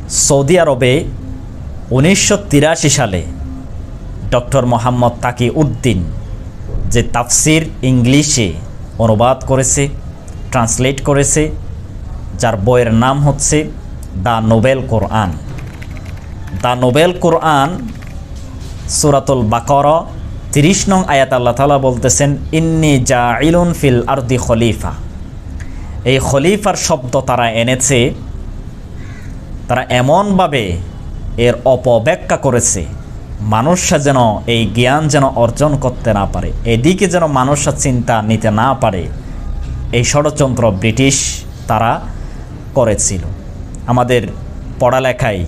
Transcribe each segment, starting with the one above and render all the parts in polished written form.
Saudi আরবে 1983 সালে doctor Mohammad তাকি উদ্দিন যে তাফসির ইংলিশে অনুবাদ করেছে, ট্রান্সলেট করেছে, যার বইয়ের নাম হচ্ছে the noble Quran. The noble Quran সূরাতুল বাকারা 30 নং আয়াত আল্লাহ তাআলা বলতেছেন, ইন্নী জাইলুন ফিল আরদি খলিফা। এই খলিফার শব্দ তারা এনেছে, তারা এমনভাবে এর অপব্যাখ্যা করেছে মানুষরা যেন এই জ্ঞান যেন অর্জন করতে না পারে, এদিকে যেন মানুষরা চিন্তা নিতে না পারে। এই ষড়যন্ত্র ব্রিটিশ তারা করেছিল। আমাদের পড়ালেখায়,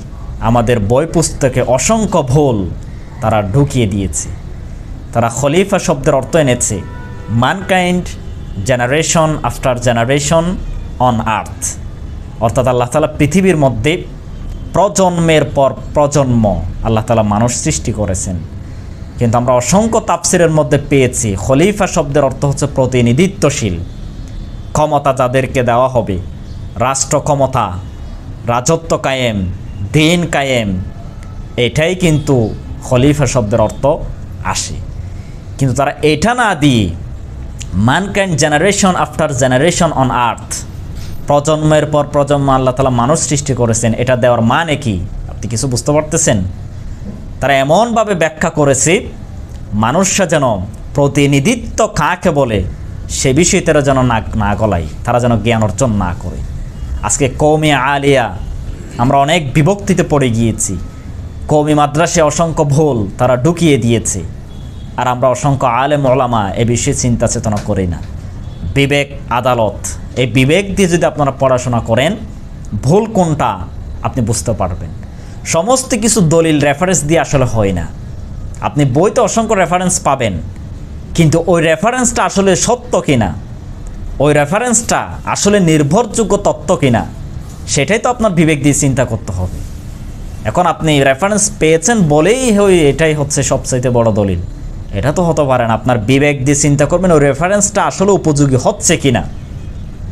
আমাদের বই পুস্তকে অসংখ্য ভুল তারা ঢুকিয়ে দিয়েছে। তারা খলিফা শব্দের অর্থ এনেছে mankind generation after generation on earth, অর্থাৎ আল্লাহ তাআলা পৃথিবীর মধ্যে প্রজন্মের পর প্রজন্ম আল্লাহ তাআলা মানুষ সৃষ্টি করেছেন। কিন্তু আমরা অসংখ্য তাফসিরের মধ্যে পেয়েছি খলিফা শব্দের অর্থ হচ্ছে প্রতিনিধিত্বশীল, ক্ষমতা যাদেরকে দেওয়া হবে, রাষ্ট্র ক্ষমতা, রাজত্ব কায়েম, দিন কায়েম, এটাই কিন্তু খলিফা শব্দের অর্থ আসে। কিন্তু তারা এটা না দিয়ে mankind generation after generation on earth, প্রজন্মের পর প্রজন্ম আল্লাহ তাআলা মানুষ সৃষ্টি করেছেন, এটা দেওয়ার মানে কি? আপনি কিছু বুঝতে পারতেছেন? তারা এমনভাবে ব্যাখ্যা করেছে মানুষরা যেন প্রতিনিধিত্ব কাকে বলে সে বিষয়ে তারা যেন না গলায়, তারা যেন জ্ঞান অর্জন না করে। আজকে কওমি আলিয়া আমরা অনেক বিভক্তিতে পড়ে গিয়েছি। কওমি মাদ্রাসায় অসংখ্য ভুল তারা ঢুকিয়ে দিয়েছে, আর আমরা অসংখ্য আলেম ওলামা এ বিষয়ে চিন্তা চেতনা করি না। বিবেক আদালত, এই বিবেক দিয়ে যদি আপনারা পড়াশোনা করেন, ভুল কোনটা আপনি বুঝতে পারবেন। সমস্ত কিছু দলিল রেফারেন্স দিয়ে আসলে হয় না। আপনি বইতে অসংখ্য রেফারেন্স পাবেন, কিন্তু ওই রেফারেন্সটা আসলে সত্য কিনা, ওই রেফারেন্সটা আসলে নির্ভরযোগ্য তথ্য কিনা, সেটাই তো আপনার বিবেক দিয়ে চিন্তা করতে হবে। এখন আপনি রেফারেন্স পেয়েছেন বলেই এটাই হচ্ছে সবচাইতে বড় দলিল, এটা তো হতে পারে না। আপনার বিবেক দিয়ে চিন্তা করবেন ওই রেফারেন্সটা আসলে উপযোগী হচ্ছে কিনা,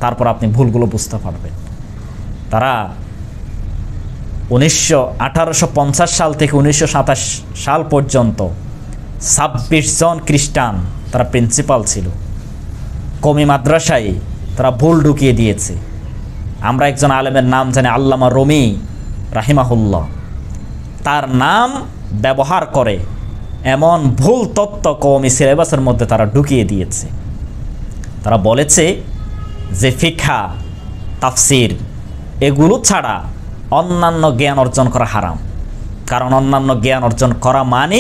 তারপর আপনি ভুলগুলো বুঝতে পারবেন। তারা 1850 সাল থেকে 1927 সাল পর্যন্ত 26 জন খ্রিস্টান তারা প্রিন্সিপাল ছিল। কওমি মাদ্রাসায় তারা ভুল ঢুকিয়ে দিয়েছে। আমরা একজন আলেমের নাম জানি, আল্লামা রুমি রাহিমাহুল্লাহ, তার নাম ব্যবহার করে এমন ভুল তত্ত্ব কওমি সিলেবাসের মধ্যে তারা ঢুকিয়ে দিয়েছে। তারা বলেছে যে ফিকহা, তাফসির এগুলো ছাড়া অন্যান্য জ্ঞান অর্জন করা হারাম, কারণ অন্যান্য জ্ঞান অর্জন করা মানে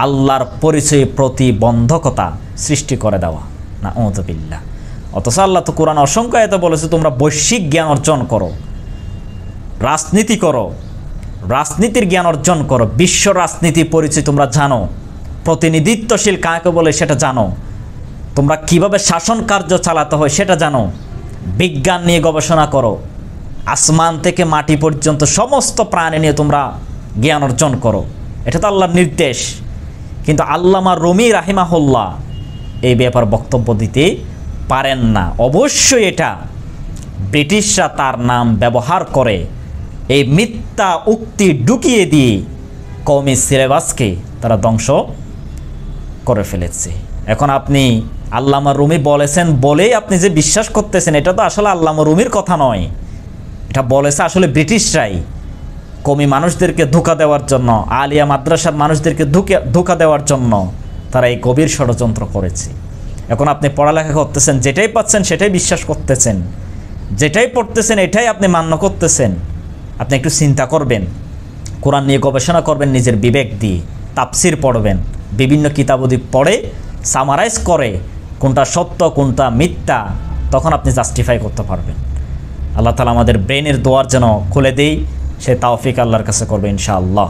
আল্লাহর পরিচয়ে প্রতিবন্ধকতা সৃষ্টি করে দেওয়া। না উযুবিল্লাহ। অথচ আল্লাহ তো কোরআন অসংখ্য আয়াতে বলেছে তোমরা বৈশ্বিক জ্ঞান অর্জন করো, রাজনীতি করো, রাজনীতির জ্ঞান অর্জন করো, বিশ্ব রাজনীতি পরিচয় তোমরা জানো, প্রতিনিধিত্বশীল কাকে বলে সেটা জানো, তোমরা কিভাবে শাসন কার্য চালাতে হয় সেটা জানো, বিজ্ঞান নিয়ে গবেষণা করো, আসমান থেকে মাটি পর্যন্ত সমস্ত প্রাণী নিয়ে তোমরা জ্ঞান অর্জন করো। এটা তো আল্লাহর নির্দেশ। কিন্তু আল্লামা রুমি রাহিমাহুল্লাহ এই ব্যাপার বক্তব্য দিতে পারেন না। অবশ্যই এটা ব্রিটিশরা তার নাম ব্যবহার করে এই মিথ্যা উক্তি ঢুকিয়ে দিয়ে কওমি সিলেবাসকে তারা ধ্বংস করে ফেলেছে। এখন আপনি আল্লামা রুমি বলেছেন বলেই আপনি যে বিশ্বাস করতেছেন, এটা তো আসলে আল্লামা রুমির কথা নয়, এটা বলেছে আসলে ব্রিটিশরাই কওমি মানুষদেরকে ধোঁকা দেওয়ার জন্য, আলিয়া মাদ্রাসার মানুষদেরকে ধোঁকা দেওয়ার জন্য তারা এই গভীর ষড়যন্ত্র করেছে। এখন আপনি পড়ালেখা করতেছেন, যেটাই পাচ্ছেন সেটাই বিশ্বাস করতেছেন, যেটাই পড়তেছেন এটাই আপনি মান্য করতেছেন। আপনি একটু চিন্তা করবেন, কোরআন নিয়ে গবেষণা করবেন নিজের বিবেক দিয়ে, তাফসির পড়বেন, বিভিন্ন কিতাবাদি পড়ে সামারাইজ করে কোনটা সত্য কোনটা মিথ্যা, তখন আপনি জাস্টিফাই করতে পারবেন। আল্লাহ তাআলা আমাদের ব্রেনের দোয়ার যেন খুলে দেই, সে তৌফিক আল্লাহর কাছে করবে ইনশাআল্লাহ।